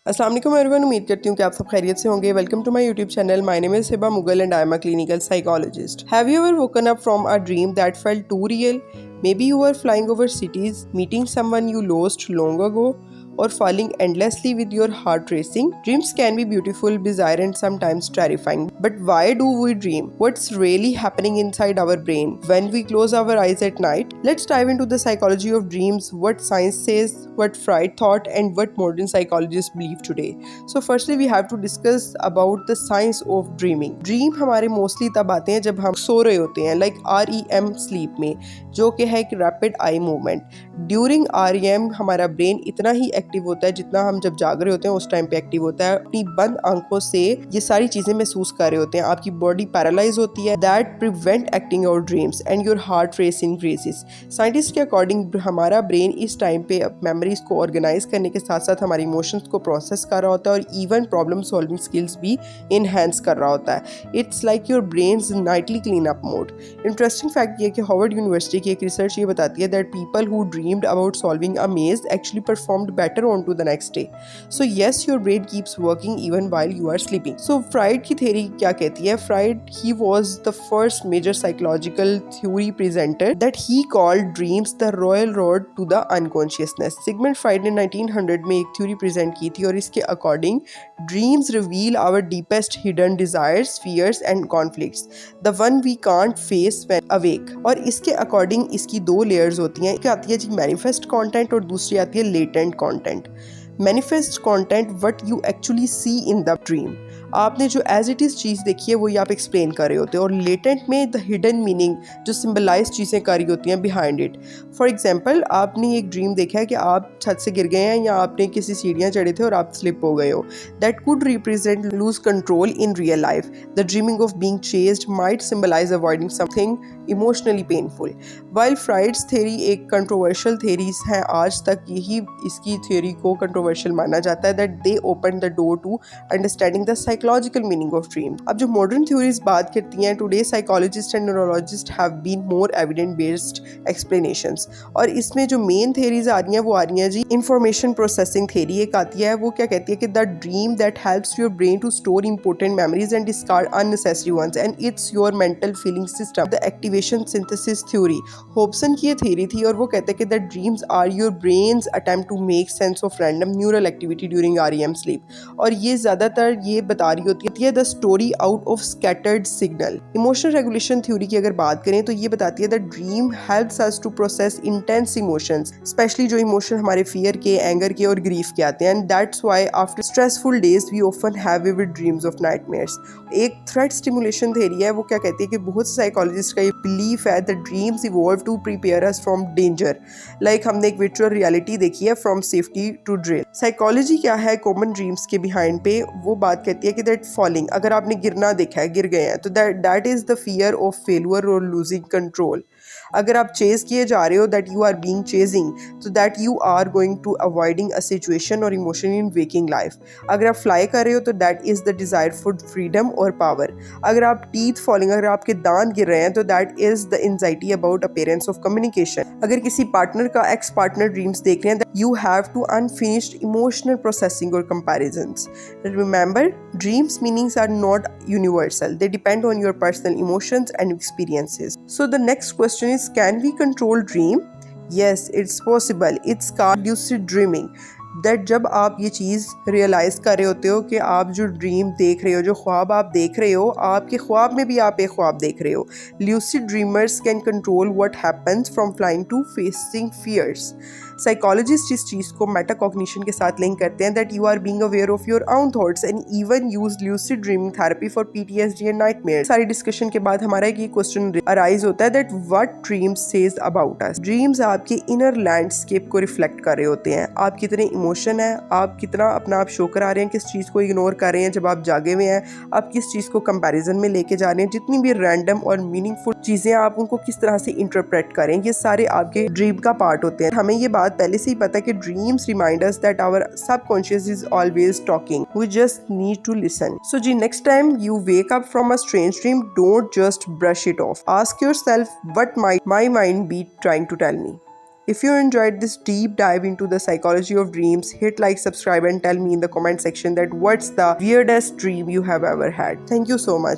अस्सलाम वालेकुम एवरीवन, उम्मीद करती हूँ कि आप सब खैरियत से होंगे। Welcome to my YouTube channel. My name is Hiba Mughal and I am a clinical psychologist. Have you ever woken up from a dream that felt too real? Maybe you were flying over cities, meeting someone you lost long ago, or falling endlessly with your heart racing. Dreams can be beautiful, bizarre, and sometimes terrifying. But why do we dream? What's really happening inside our brain when we close our eyes at night? Let's dive into the psychology of dreams, what science says, what Freud thought, and what modern psychologists believe today. So, firstly, we have to discuss about the science of dreaming. Dream हमारे mostly तब आते हैं जब हम सो रहे होते हैं, like REM sleep में, जो कि है एक rapid eye movement. During REM हमारा ब्रेन इतना ही एक्टिव होता है जितना हम जब जाग रहे होते हैं उस टाइम पे एक्टिव होता है। अपनी बंद आंखों से ये सारी चीजें महसूस कर रहे होते हैं। आपकी बॉडी पैरालाइज होती है, that prevent acting out dreams and your heart race increases. Scientist के अकॉर्डिंग हमारा ब्रेन इस टाइम पे मेमोरीज को ऑर्गेनाइज करने के साथ साथ हमारी इमोशंस को प्रोसेस कर रहा होता है और इवन प्रॉब्लम सॉल्विंग स्किल्स भी इनहेंस कर रहा होता है। It's like your brains Knightley clean up mode. Interesting fact ये कि हार्वर्ड यूनिवर्सिटी की एक रिसर्च ये बताती है that people who dreamed about solving a maze actually performed better on to the next day. So yes, your brain keeps working even while you are sleeping. So Freud की theory क्या कहती है? Freud he was the first major psychological theory presenter that he called dreams the royal road to the unconsciousness. Sigmund Freud ने 1900 में एक theory present की थी और इसके according dreams reveal our deepest hidden desires, fears and conflicts, the one we can't face when awake. और इसके according इसकी दो लेयर्स होती हैं। एक आती है जी मैनिफेस्ट कंटेंट और दूसरी आती है latent content. Manifest content what you actually see in the dream, आपने जो एज इट इज़ चीज़ देखी है वही आप एक्सप्लेन कर रहे होते हो। और लेटेंट में द हिडन मीनिंग, जो सिंबलाइज चीज़ें कर रही होती हैं बिहाइंड इट। फॉर एग्जाम्पल, आपने एक ड्रीम देखा है कि आप छत से गिर गए हैं या आपने किसी सीढ़ियाँ चढ़े थे और आप स्लिप हो गए हो। That could represent lose control in real life. The dreaming of being chased might symbolize avoiding something emotionally painful. While Freud's theory एक कंट्रोवर्शियल थ्योरीज है, आज तक यही इसकी थ्योरी को कंट्रोवर्शियल माना जाता है, that they open the door to understanding the psychological meaning of dream. अब जो मॉडर्न थ्योरीज बात करती हैं, today psychologist and neurologist have been more evident based explanations. और इसमें जो मेन थ्योरीज आ रही हैं वो आ रही हैं जी इंफॉर्मेशन प्रोसेसिंग थ्योरी एक आती है। वो क्या कहती है कि the dream that helps your brain to store important memories and discard unnecessary ones and it's your mental feeling system. The activation synthesis theory Hobson की ये थ्योरी थी और वो कहते हैं कि the dreams are your brain's attempt to make sense of random neural activity during REM sleep. और ये ज्यादातर ये बता रही होती है the story out of scattered signal. Emotional regulation theory की अगर बात करें तो ये बताती है the dream helps us to process intense emotions, specially जो इमोशन हमारे फियर के, एंगर के और ग्रीफ के आते हैं। And that's why after stressful days we often have vivid dreams of nightmares. एक थ्रेट स्टिमुलेशन थ्योरी है, वो क्या कहती है कि बहुत से साइकोलॉजिस्ट का ये बिलीफ है the dreams evolve to prepare us from danger. Like हमने एक वर्चुअल रियलिटी देखी है, from safety to drill. Psychology क्या है कॉमन ड्रीम्स के बिहाइंड पे? वो बात कहती है कि दैट फॉलिंग, अगर आपने गिरना देखा है, गिर गए हैं, तो that is the fear of failure और लूजिंग कंट्रोल। अगर आप चेज किए जा रहे हो, that you are being chasing, तो that you are going to avoiding a situation और इमोशन इन वेकिंग लाइफ। अगर आप फ्लाई कर रहे हो तो that is the desire for freedom और पावर। अगर आप टीथ फॉलिंग, अगर आपके दांत गिर रहे हैं, तो that is the anxiety about appearance of communication. अगर किसी पार्टनर का एक्स पार्टनर ड्रीम्स देख रहे हैं, you have to unfinished emotional processing और comparisons. Remember, dreams meanings are not universal, they depend on your personal emotions and experiences. So the next question is, can we control dream? Yes, it's possible. It's called lucid dreaming. That जब आप ये चीज़ realise कर रहे होते हो कि आप जो ड्रीम देख रहे हो, जो ख्वाब आप देख रहे हो, आपके ख्वाब में भी आप एक ख्वाब देख रहे हो। Lucid dreamers can control what happens from flying to facing fears. Psychologist इस चीज़ को मेटाकॉग्निशन के साथ लिंक करते हैं, that you are being aware of your own thoughts and even use lucid dreaming therapy for PTSD and nightmare. सारी discussion के बाद हमारा एक क्वेश्चन अराइज होता है that what dreams says about us. Dreams आपके इनर लैंडस्केप को reflect कर रहे होते हैं। आप कितने इमोशन है, आप कितना अपना आप शो करा रहे हैं, किस चीज़ को इग्नोर कर रहे हैं जब आप जागे हुए हैं, आप किस चीज़ को कंपैरिजन में लेके जा रहे हैं, जितनी भी रैंडम और मीनिंगफुल चीज़ें आप उनको किस तरह से इंटरप्रेट करें, ये सारे आपके ड्रीम का पार्ट होते हैं। हमें ये बात पहले से ही पता है कि dreams remind us that our subconscious is always talking, we just need to listen. So जी, next time you wake up from a strange dream, don't just brush it off. Ask yourself, what might my mind be trying to tell me? If you enjoyed this deep dive into the psychology of dreams, hit like, subscribe, and tell me in the comment section that what's the weirdest dream you have ever had. Thank you so much.